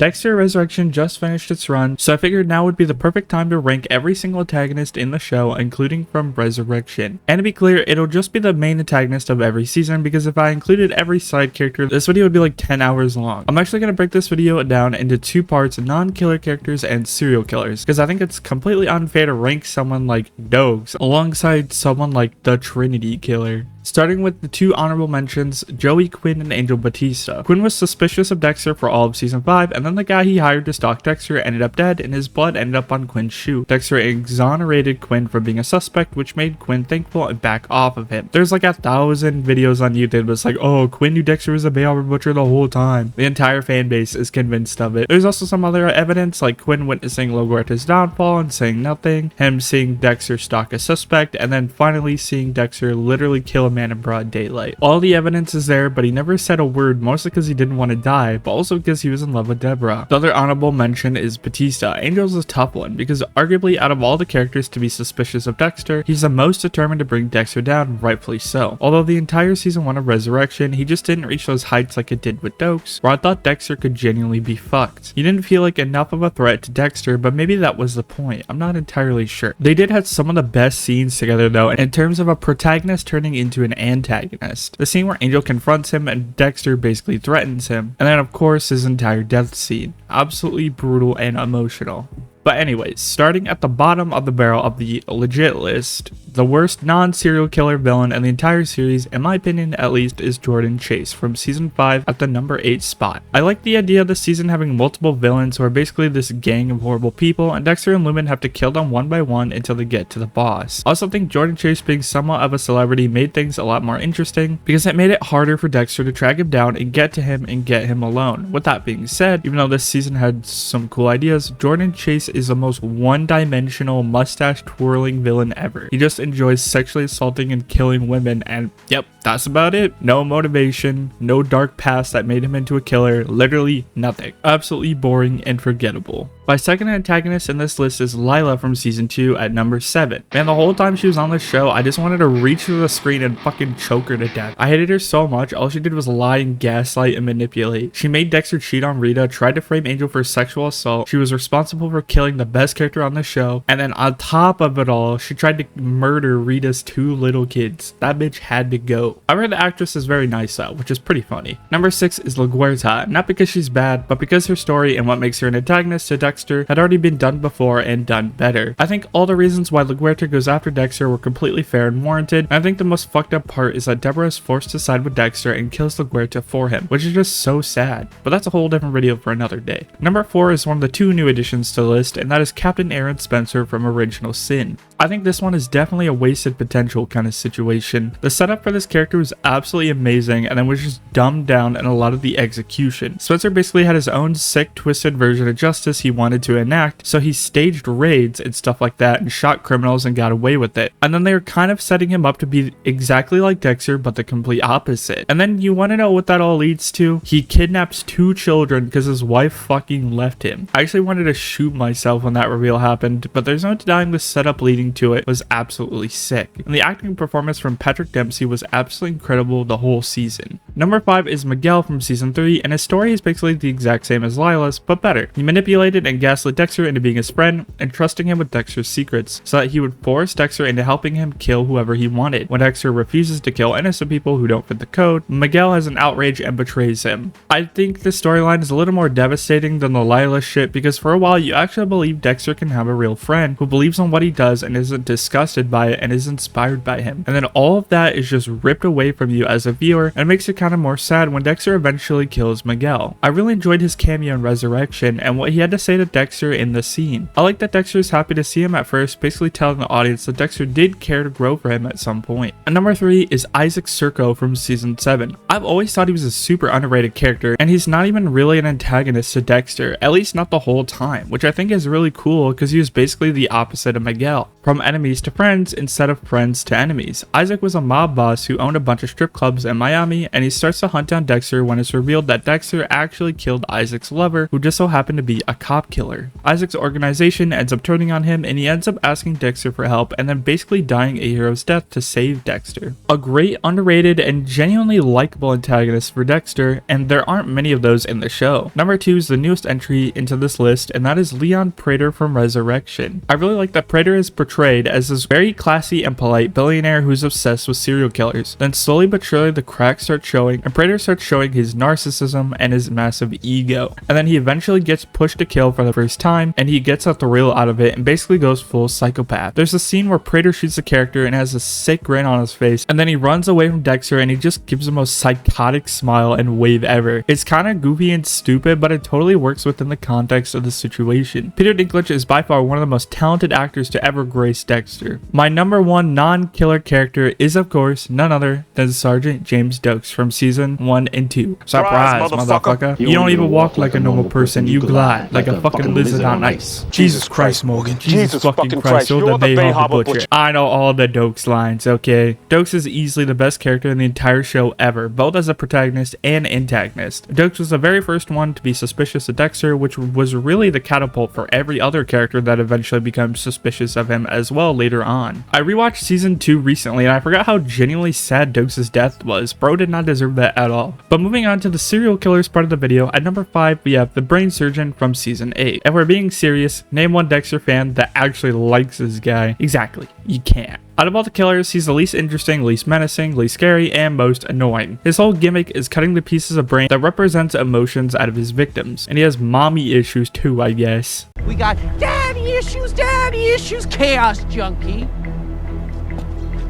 Dexter Resurrection just finished its run, so I figured now would be the perfect time to rank every single antagonist in the show, including from Resurrection. And to be clear, it'll just be the main antagonist of every season, because if I included every side character, this video would be like 10 hours long. I'm actually going to break this video down into two parts: non-killer characters and serial killers, because I think it's completely unfair to rank someone like Dogs alongside someone like the Trinity Killer. Starting with the two honorable mentions, Joey Quinn and Angel Batista. Quinn was suspicious of Dexter for all of season 5, and then the guy he hired to stalk Dexter ended up dead, and his blood ended up on Quinn's shoe. Dexter exonerated Quinn from being a suspect, which made Quinn thankful and back off of him. There's like 1,000 videos on YouTube that's like, oh, Quinn knew Dexter was a Bayard butcher the whole time. The entire fan base is convinced of it. There's also some other evidence, like Quinn witnessing LaGuerta's downfall and saying nothing, him seeing Dexter stalk a suspect, and then finally seeing Dexter literally kill a man in broad daylight. All the evidence is there, but he never said a word, mostly because he didn't want to die, but also because he was in love with Deborah. The other honorable mention is Batista. Angel's a tough one, because arguably out of all the characters to be suspicious of Dexter, he's the most determined to bring Dexter down, rightfully so. Although the entire season 1 of Resurrection, he just didn't reach those heights like it did with Dokes, where I thought Dexter could genuinely be fucked. He didn't feel like enough of a threat to Dexter, but maybe that was the point. I'm not entirely sure. They did have some of the best scenes together though, in terms of a protagonist turning into an antagonist. The scene where Angel confronts him and Dexter basically threatens him, and then of course his entire death scene. Absolutely brutal and emotional. But anyways, starting at the bottom of the barrel of the legit list, the worst non-serial killer villain in the entire series, in my opinion at least, is Jordan Chase from season 5 at the number 8 spot. I like the idea of the season having multiple villains who are basically this gang of horrible people, and Dexter and Lumen have to kill them one by one until they get to the boss. I also think Jordan Chase being somewhat of a celebrity made things a lot more interesting, because it made it harder for Dexter to track him down and get to him and get him alone. With that being said, even though this season had some cool ideas, Jordan Chase is the most one-dimensional mustache twirling villain ever. He just enjoys sexually assaulting and killing women, and yep, that's about it. No motivation, no dark past that made him into a killer, literally nothing. Absolutely boring and forgettable. My second antagonist in this list is Lila from season 2 at number 7. Man, the whole time she was on this show, I just wanted to reach through the screen and fucking choke her to death. I hated her so much, all she did was lie and gaslight and manipulate. She made Dexter cheat on Rita, tried to frame Angel for sexual assault, she was responsible for killing the best character on the show, and then on top of it all, she tried to murder Rita's 2 little kids. That bitch had to go. I read the actress is very nice though, which is pretty funny. Number 6 is LaGuerta, not because she's bad, but because her story and what makes her an antagonist to Dexter had already been done before and done better. I think all the reasons why LaGuerta goes after Dexter were completely fair and warranted, and I think the most fucked up part is that Deborah is forced to side with Dexter and kills LaGuerta for him, which is just so sad, but that's a whole different video for another day. Number 4 is one of the 2 new additions to the list, and that is Captain Aaron Spencer from Original Sin. I think this one is definitely a wasted potential kind of situation. The setup for this character was absolutely amazing, and then was just dumbed down in a lot of the execution. Spencer basically had his own sick, twisted version of justice he wanted to enact, so he staged raids and stuff like that and shot criminals and got away with it. And then they were kind of setting him up to be exactly like Dexter, but the complete opposite. And then you want to know what that all leads to? He kidnaps 2 children because his wife fucking left him. I actually wanted to shoot myself when that reveal happened, but there's no denying the setup leading to it was absolutely sick. And the acting performance from Patrick Dempsey was absolutely incredible the whole season. Number 5 is Miguel from season 3, and his story is basically the exact same as Lila's, but better. He manipulated and gaslit Dexter into being his friend and trusting him with Dexter's secrets, so that he would force Dexter into helping him kill whoever he wanted. When Dexter refuses to kill innocent people who don't fit the code, Miguel has an outrage and betrays him. I think this storyline is a little more devastating than the Lila shit, because for a while you actually believe Dexter can have a real friend who believes in what he does and isn't disgusted by it and is inspired by him. And then all of that is just ripped away from you as a viewer, and makes it kind of more sad when Dexter eventually kills Miguel. I really enjoyed his cameo in Resurrection and what he had to say to Dexter in the scene. I like that Dexter is happy to see him at first, basically telling the audience that Dexter did care to grow for him at some point. And number 3 is Isaac Serco from season 7. I've always thought he was a super underrated character, and he's not even really an antagonist to Dexter, at least not the whole time, which I think is really cool because he was basically the opposite of Miguel. From enemies to friends instead of friends to enemies. Isaac was a mob boss who owned a bunch of strip clubs in Miami, and he case starts to hunt down Dexter when it's revealed that Dexter actually killed Isaac's lover, who just so happened to be a cop killer. Isaac's organization ends up turning on him, and he ends up asking Dexter for help and then basically dying a hero's death to save Dexter. A great, underrated, and genuinely likable antagonist for Dexter, and there aren't many of those in the show. Number 2 is the newest entry into this list, and that is Leon Prater from Resurrection. I really like that Prater is portrayed as this very classy and polite billionaire who's obsessed with serial killers. Then slowly but surely the cracks start showing, and Prater starts showing his narcissism and his massive ego. And then he eventually gets pushed to kill for the first time, and he gets a thrill out of it and basically goes full psychopath. There's a scene where Prater shoots a character and has a sick grin on his face, and then he runs away from Dexter and he just gives the most psychotic smile and wave ever. It's kind of goofy and stupid, but it totally works within the context of the situation. Peter Dinklage is by far one of the most talented actors to ever grace Dexter. My number 1 non-killer character is of course none other than Sergeant James Dokes from season 1 and 2. Surprise, motherfucker. You don't even walk like a normal person, you glide like a fucking lizard on ice. Jesus Christ, Morgan. Jesus fucking Christ, you're the Bayharbor Butcher. I know all the Dokes lines, okay? Dokes is easily the best character in the entire show ever, both as a protagonist and antagonist. Dokes was the very first one to be suspicious of Dexter, which was really the catapult for every other character that eventually becomes suspicious of him as well later on. I rewatched season 2 recently and I forgot how genuinely sad Dokes' death was. Bro did not deserve that at all. But moving on to the serial killers part of the video, at number 5 we have the brain surgeon from season 8. If we're being serious, name one Dexter fan that actually likes this guy. Exactly, you can't. Out of all the killers, he's the least interesting, least menacing, least scary, and most annoying. His whole gimmick is cutting the pieces of brain that represents emotions out of his victims. And he has mommy issues too, I guess. We got daddy issues, chaos junkie.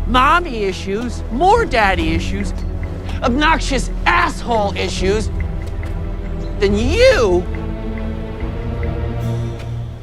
Mommy issues, more daddy issues, obnoxious asshole issues. Then you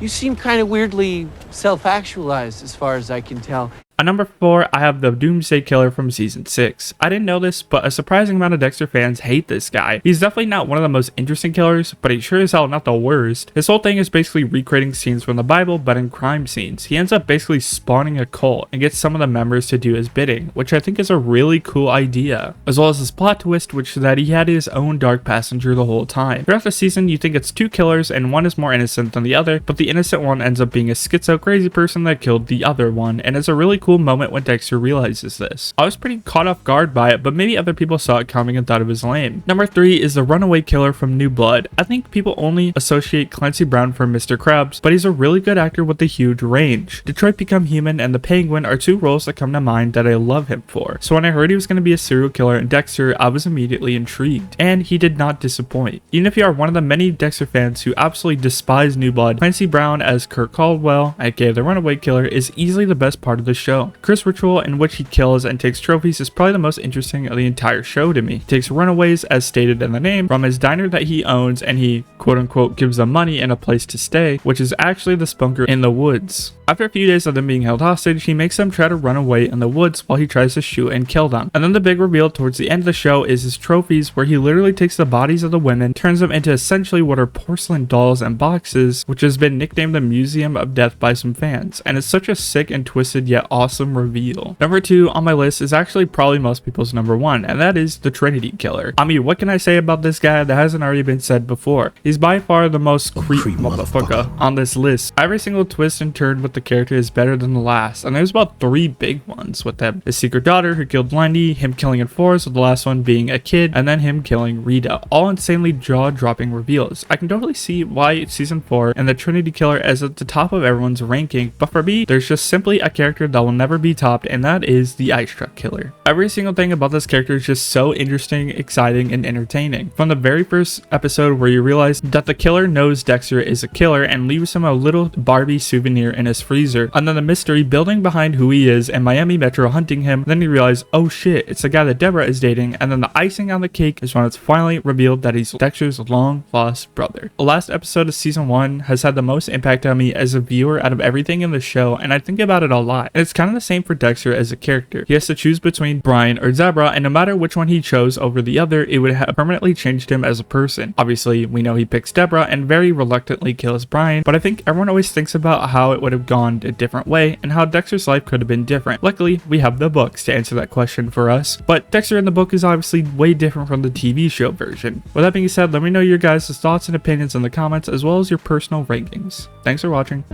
seem kind of weirdly self-actualized as far as I can tell. At number 4, I have the Doomsday Killer from season 6. I didn't know this, but a surprising amount of Dexter fans hate this guy. He's definitely not one of the most interesting killers, but he's sure as hell not the worst. His whole thing is basically recreating scenes from the Bible, but in crime scenes. He ends up basically spawning a cult and gets some of the members to do his bidding, which I think is a really cool idea. As well as his plot twist, which is that he had his own dark passenger the whole time. Throughout the season, you think it's 2 killers and one is more innocent than the other, but the innocent one ends up being a schizo crazy person that killed the other one, and it's a really cool moment when Dexter realizes this. I was pretty caught off guard by it, but maybe other people saw it coming and thought it was lame. Number 3 is the runaway killer from New Blood. I think people only associate Clancy Brown from Mr. Krabs, but he's a really good actor with a huge range. Detroit Become Human and The Penguin are 2 roles that come to mind that I love him for. So when I heard he was going to be a serial killer in Dexter, I was immediately intrigued. And he did not disappoint. Even if you are one of the many Dexter fans who absolutely despise New Blood, Clancy Brown as Kurt Caldwell, aka the runaway killer, is easily the best part of the show. Chris ritual in which he kills and takes trophies is probably the most interesting of the entire show to me. He takes runaways, as stated in the name, from his diner that he owns, and he quote-unquote gives them money and a place to stay, which is actually the Spunker in the woods. After a few days of them being held hostage, he makes them try to run away in the woods while he tries to shoot and kill them. And then the big reveal towards the end of the show is his trophies, where he literally takes the bodies of the women, turns them into essentially what are porcelain dolls and boxes, which has been nicknamed the Museum of Death by some fans. And it's such a sick and twisted yet awesome reveal. Number 2 on my list is actually probably most people's number 1, and that is the Trinity Killer. I mean, what can I say about this guy that hasn't already been said before? He's by far the most creep motherfucker on this list. Every single twist and turn with the character is better than the last, and there's about 3 big ones with them. His secret daughter who killed Lenny, him killing Enforce, with the last one being a kid, and then him killing Rita. All insanely jaw-dropping reveals. I can totally see why season 4 and the Trinity Killer is at the top of everyone's ranking, but for me, there's just simply a character that will never be topped, and that is the Ice Truck Killer. Every single thing about this character is just so interesting, exciting, and entertaining. From the very first episode where you realize that the killer knows Dexter is a killer and leaves him a little Barbie souvenir in his freezer, and then the mystery building behind who he is and Miami Metro hunting him, then you realize, oh shit, it's the guy that Deborah is dating, and then the icing on the cake is when it's finally revealed that he's Dexter's long lost brother. The last episode of season 1 has had the most impact on me as a viewer out of everything in the show, and I think about it a lot. And it's kind kind of the same for Dexter as a character. He has to choose between Brian or Deborah, and no matter which one he chose over the other, it would have permanently changed him as a person. Obviously, we know he picks Deborah and very reluctantly kills Brian, but I think everyone always thinks about how it would have gone a different way and how Dexter's life could have been different. Luckily, we have the books to answer that question for us, but Dexter in the book is obviously way different from the TV show version. With that being said, let me know your guys' thoughts and opinions in the comments, as well as your personal rankings. Thanks for watching.